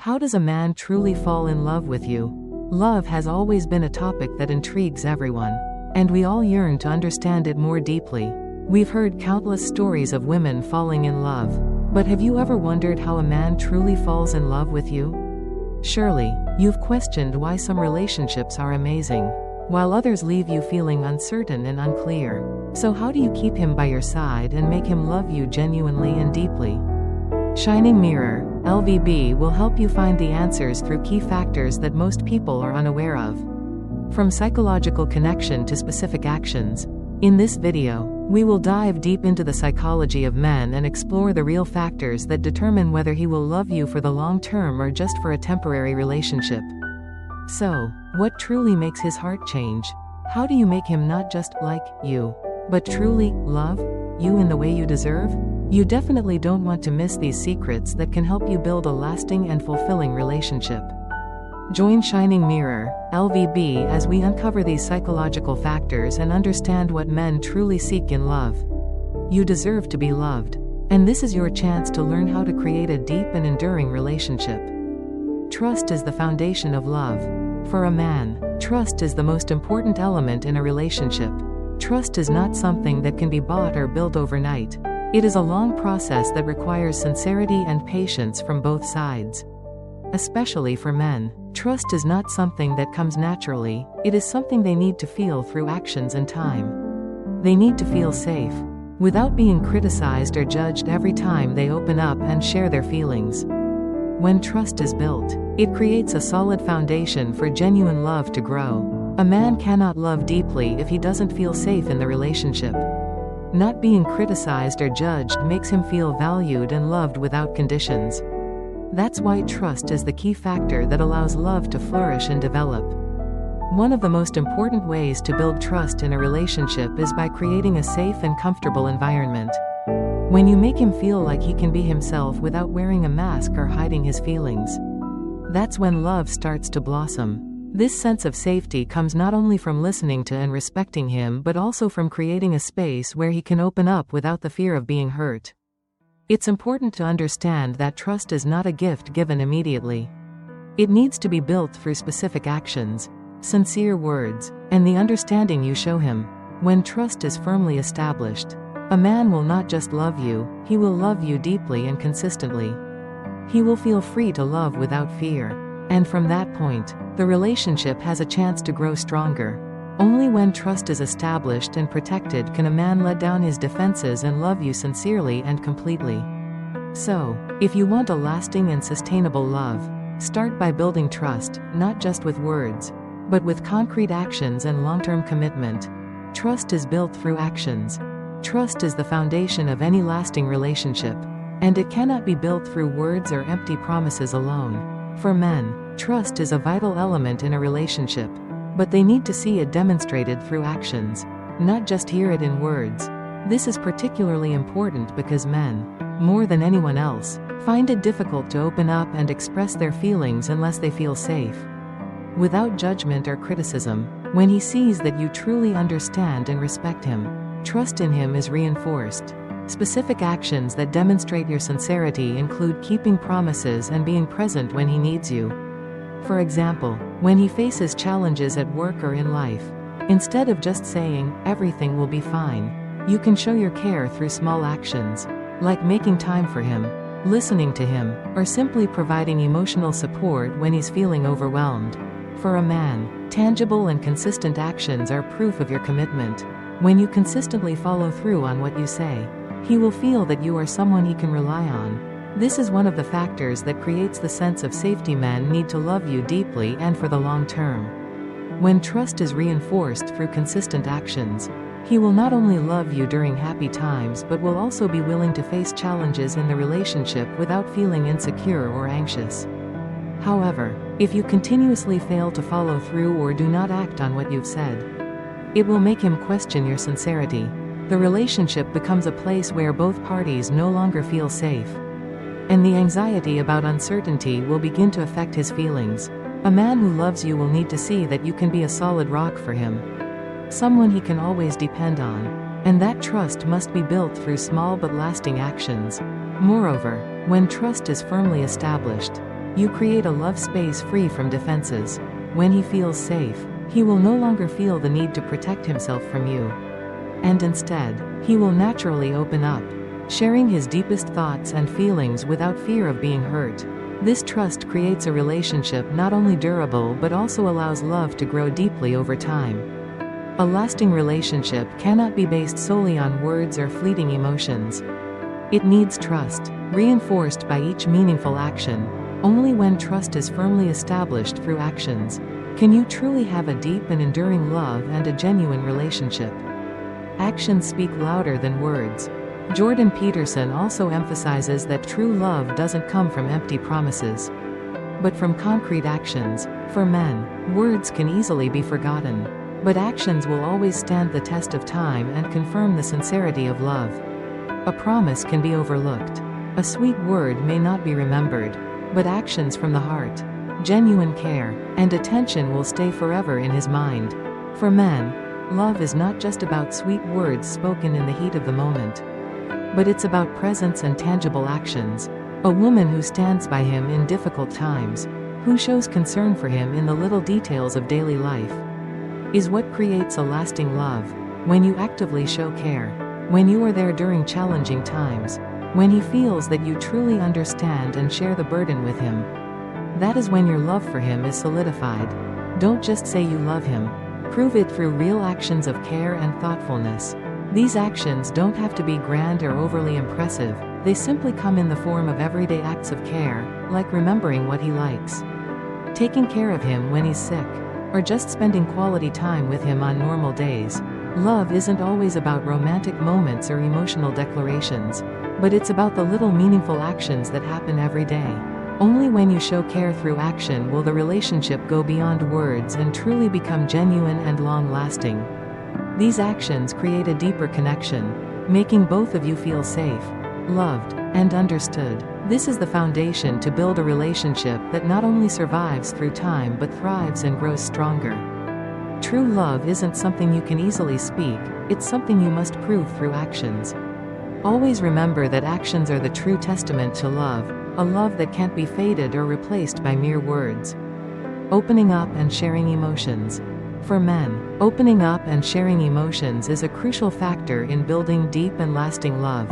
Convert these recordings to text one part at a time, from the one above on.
How does a man truly fall in love with you? Love has always been a topic that intrigues everyone, and we all yearn to understand it more deeply. We've heard countless stories of women falling in love, but have you ever wondered how a man truly falls in love with you? Surely, you've questioned why some relationships are amazing, while others leave you feeling uncertain and unclear. So how do you keep him by your side and make him love you genuinely and deeply? Shining Mirror-LVB will help you find the answers through key factors that most people are unaware of. From psychological connection to specific actions, in this video, we will dive deep into the psychology of men and explore the real factors that determine whether he will love you for the long term or just for a temporary relationship. So, what truly makes his heart change? How do you make him not just like you, but truly love you in the way you deserve? You definitely don't want to miss these secrets that can help you build a lasting and fulfilling relationship. Join Shining Mirror-LVB as we uncover these psychological factors and understand what men truly seek in love. You deserve to be loved, and this is your chance to learn how to create a deep and enduring relationship. Trust is the foundation of love. For a man, trust is the most important element in a relationship. Trust is not something that can be bought or built overnight. It is a long process that requires sincerity and patience from both sides. Especially for men, trust is not something that comes naturally, it is something they need to feel through actions and time. They need to feel safe, without being criticized or judged every time they open up and share their feelings. When trust is built, it creates a solid foundation for genuine love to grow. A man cannot love deeply if he doesn't feel safe in the relationship. Not being criticized or judged makes him feel valued and loved without conditions. That's why trust is the key factor that allows love to flourish and develop. One of the most important ways to build trust in a relationship is by creating a safe and comfortable environment. When you make him feel like he can be himself without wearing a mask or hiding his feelings, that's when love starts to blossom. This sense of safety comes not only from listening to and respecting him but also from creating a space where he can open up without the fear of being hurt. It's important to understand that trust is not a gift given immediately. It needs to be built through specific actions, sincere words, and the understanding you show him. When trust is firmly established, a man will not just love you, he will love you deeply and consistently. He will feel free to love without fear. And from that point, the relationship has a chance to grow stronger. Only when trust is established and protected can a man let down his defenses and love you sincerely and completely. So, if you want a lasting and sustainable love, start by building trust, not just with words, but with concrete actions and long-term commitment. Trust is built through actions. Trust is the foundation of any lasting relationship, and it cannot be built through words or empty promises alone. For men, trust is a vital element in a relationship, but they need to see it demonstrated through actions, not just hear it in words. This is particularly important because men, more than anyone else, find it difficult to open up and express their feelings unless they feel safe. Without judgment or criticism, when he sees that you truly understand and respect him, trust in him is reinforced. Specific actions that demonstrate your sincerity include keeping promises and being present when he needs you. For example, when he faces challenges at work or in life, instead of just saying, "Everything will be fine," you can show your care through small actions, like making time for him, listening to him, or simply providing emotional support when he's feeling overwhelmed. For a man, tangible and consistent actions are proof of your commitment. When you consistently follow through on what you say, he will feel that you are someone he can rely on. This is one of the factors that creates the sense of safety men need to love you deeply and for the long term. When trust is reinforced through consistent actions, he will not only love you during happy times but will also be willing to face challenges in the relationship without feeling insecure or anxious. However, if you continuously fail to follow through or do not act on what you've said, it will make him question your sincerity. The relationship becomes a place where both parties no longer feel safe, and the anxiety about uncertainty will begin to affect his feelings. A man who loves you will need to see that you can be a solid rock for him, someone he can always depend on, and that trust must be built through small but lasting actions. Moreover, when trust is firmly established, You create a love space free from defenses. When he feels safe, he will no longer feel the need to protect himself from you. And instead, he will naturally open up, sharing his deepest thoughts and feelings without fear of being hurt. This trust creates a relationship not only durable but also allows love to grow deeply over time. A lasting relationship cannot be based solely on words or fleeting emotions. It needs trust, reinforced by each meaningful action. Only when trust is firmly established through actions can you truly have a deep and enduring love and a genuine relationship. Actions speak louder than words. Jordan Peterson also emphasizes that true love doesn't come from empty promises, but from concrete actions. For men, words can easily be forgotten, but actions will always stand the test of time and confirm the sincerity of love. A promise can be overlooked. A sweet word may not be remembered, but actions from the heart, genuine care, and attention will stay forever in his mind. For men, love is not just about sweet words spoken in the heat of the moment, but it's about presence and tangible actions. A woman who stands by him in difficult times, who shows concern for him in the little details of daily life, is what creates a lasting love. When you actively show care, when you are there during challenging times, when he feels that you truly understand and share the burden with him, that is when your love for him is solidified. Don't just say you love him. Prove it through real actions of care and thoughtfulness. These actions don't have to be grand or overly impressive. They simply come in the form of everyday acts of care, like remembering what he likes, taking care of him when he's sick, or just spending quality time with him on normal days. Love isn't always about romantic moments or emotional declarations, but it's about the little meaningful actions that happen every day. Only when you show care through action will the relationship go beyond words and truly become genuine and long-lasting. These actions create a deeper connection, making both of you feel safe, loved, and understood. This is the foundation to build a relationship that not only survives through time but thrives and grows stronger. True love isn't something you can easily speak, it's something you must prove through actions. Always remember that actions are the true testament to love, a love that can't be faded or replaced by mere words. Opening up and sharing emotions. For men, opening up and sharing emotions is a crucial factor in building deep and lasting love.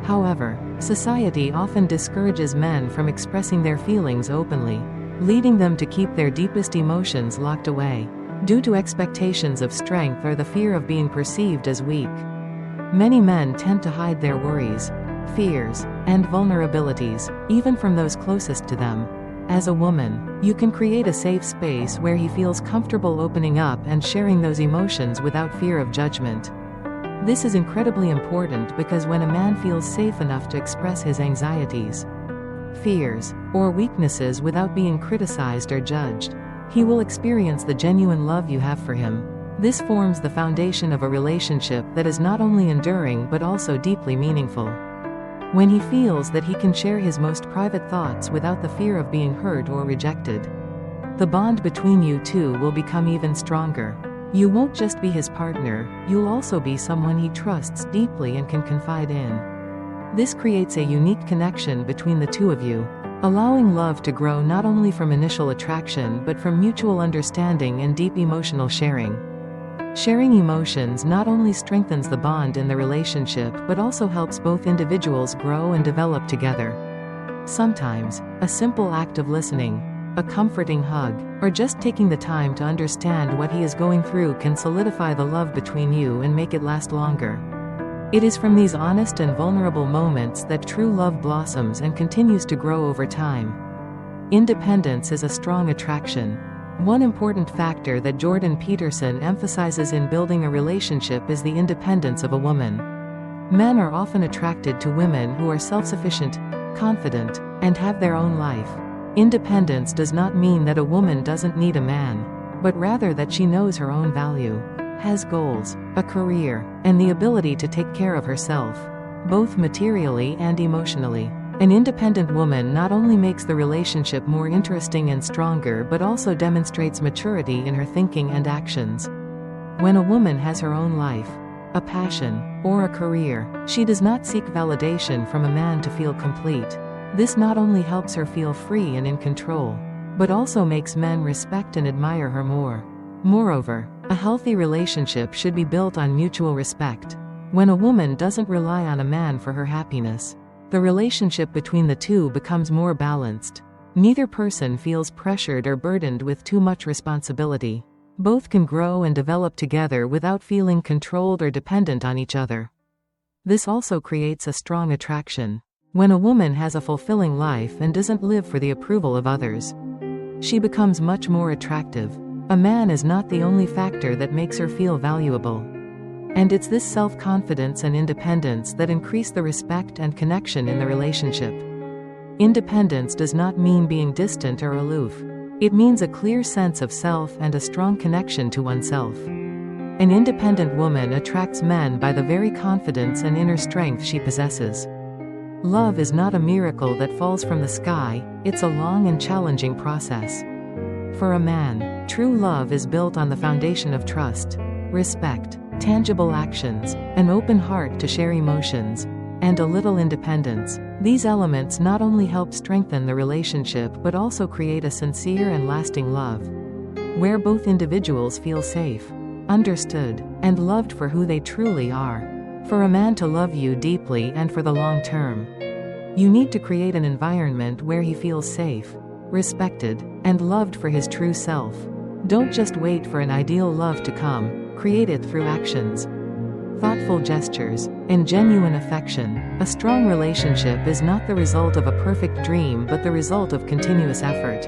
However, society often discourages men from expressing their feelings openly, leading them to keep their deepest emotions locked away, due to expectations of strength or the fear of being perceived as weak. Many men tend to hide their worries, fears, and vulnerabilities, even from those closest to them. As a woman, you can create a safe space where he feels comfortable opening up and sharing those emotions without fear of judgment. This is incredibly important because when a man feels safe enough to express his anxieties, fears, or weaknesses without being criticized or judged, he will experience the genuine love you have for him. This forms the foundation of a relationship that is not only enduring but also deeply meaningful. When he feels that he can share his most private thoughts without the fear of being hurt or rejected, the bond between you two will become even stronger. You won't just be his partner, you'll also be someone he trusts deeply and can confide in. This creates a unique connection between the two of you, allowing love to grow not only from initial attraction but from mutual understanding and deep emotional sharing. Sharing emotions not only strengthens the bond in the relationship but also helps both individuals grow and develop together. Sometimes, a simple act of listening, a comforting hug, or just taking the time to understand what he is going through can solidify the love between you and make it last longer. It is from these honest and vulnerable moments that true love blossoms and continues to grow over time. Independence is a strong attraction. One important factor that Jordan Peterson emphasizes in building a relationship is the independence of a woman. Men are often attracted to women who are self-sufficient, confident, and have their own life. Independence does not mean that a woman doesn't need a man, but rather that she knows her own value, has goals, a career, and the ability to take care of herself, both materially and emotionally. An independent woman not only makes the relationship more interesting and stronger but also demonstrates maturity in her thinking and actions. When a woman has her own life, a passion, or a career, she does not seek validation from a man to feel complete. This not only helps her feel free and in control, but also makes men respect and admire her more. Moreover, a healthy relationship should be built on mutual respect. When a woman doesn't rely on a man for her happiness, the relationship between the two becomes more balanced. Neither person feels pressured or burdened with too much responsibility. Both can grow and develop together without feeling controlled or dependent on each other. This also creates a strong attraction. When a woman has a fulfilling life and doesn't live for the approval of others, she becomes much more attractive. A man is not the only factor that makes her feel valuable. And it's this self-confidence and independence that increase the respect and connection in the relationship. Independence does not mean being distant or aloof. It means a clear sense of self and a strong connection to oneself. An independent woman attracts men by the very confidence and inner strength she possesses. Love is not a miracle that falls from the sky, it's a long and challenging process. For a man, true love is built on the foundation of trust, respect, tangible actions, an open heart to share emotions, and a little independence. These elements not only help strengthen the relationship but also create a sincere and lasting love, where both individuals feel safe, understood, and loved for who they truly are. For a man to love you deeply and for the long term, you need to create an environment where he feels safe, respected, and loved for his true self. Don't just wait for an ideal love to come, create it through actions, thoughtful gestures, and genuine affection. A strong relationship is not the result of a perfect dream but the result of continuous effort,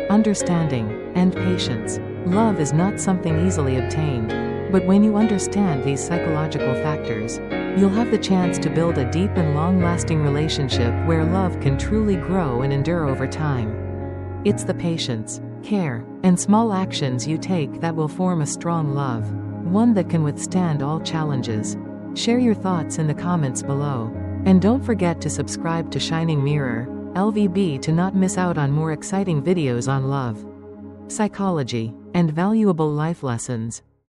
understanding, and patience. Love is not something easily obtained, but when you understand these psychological factors, you'll have the chance to build a deep and long-lasting relationship where love can truly grow and endure over time. It's the patience, care, and small actions you take that will form a strong love, one that can withstand all challenges. Share your thoughts in the comments below. And don't forget to subscribe to Shining Mirror-LVB to not miss out on more exciting videos on love, psychology, and valuable life lessons.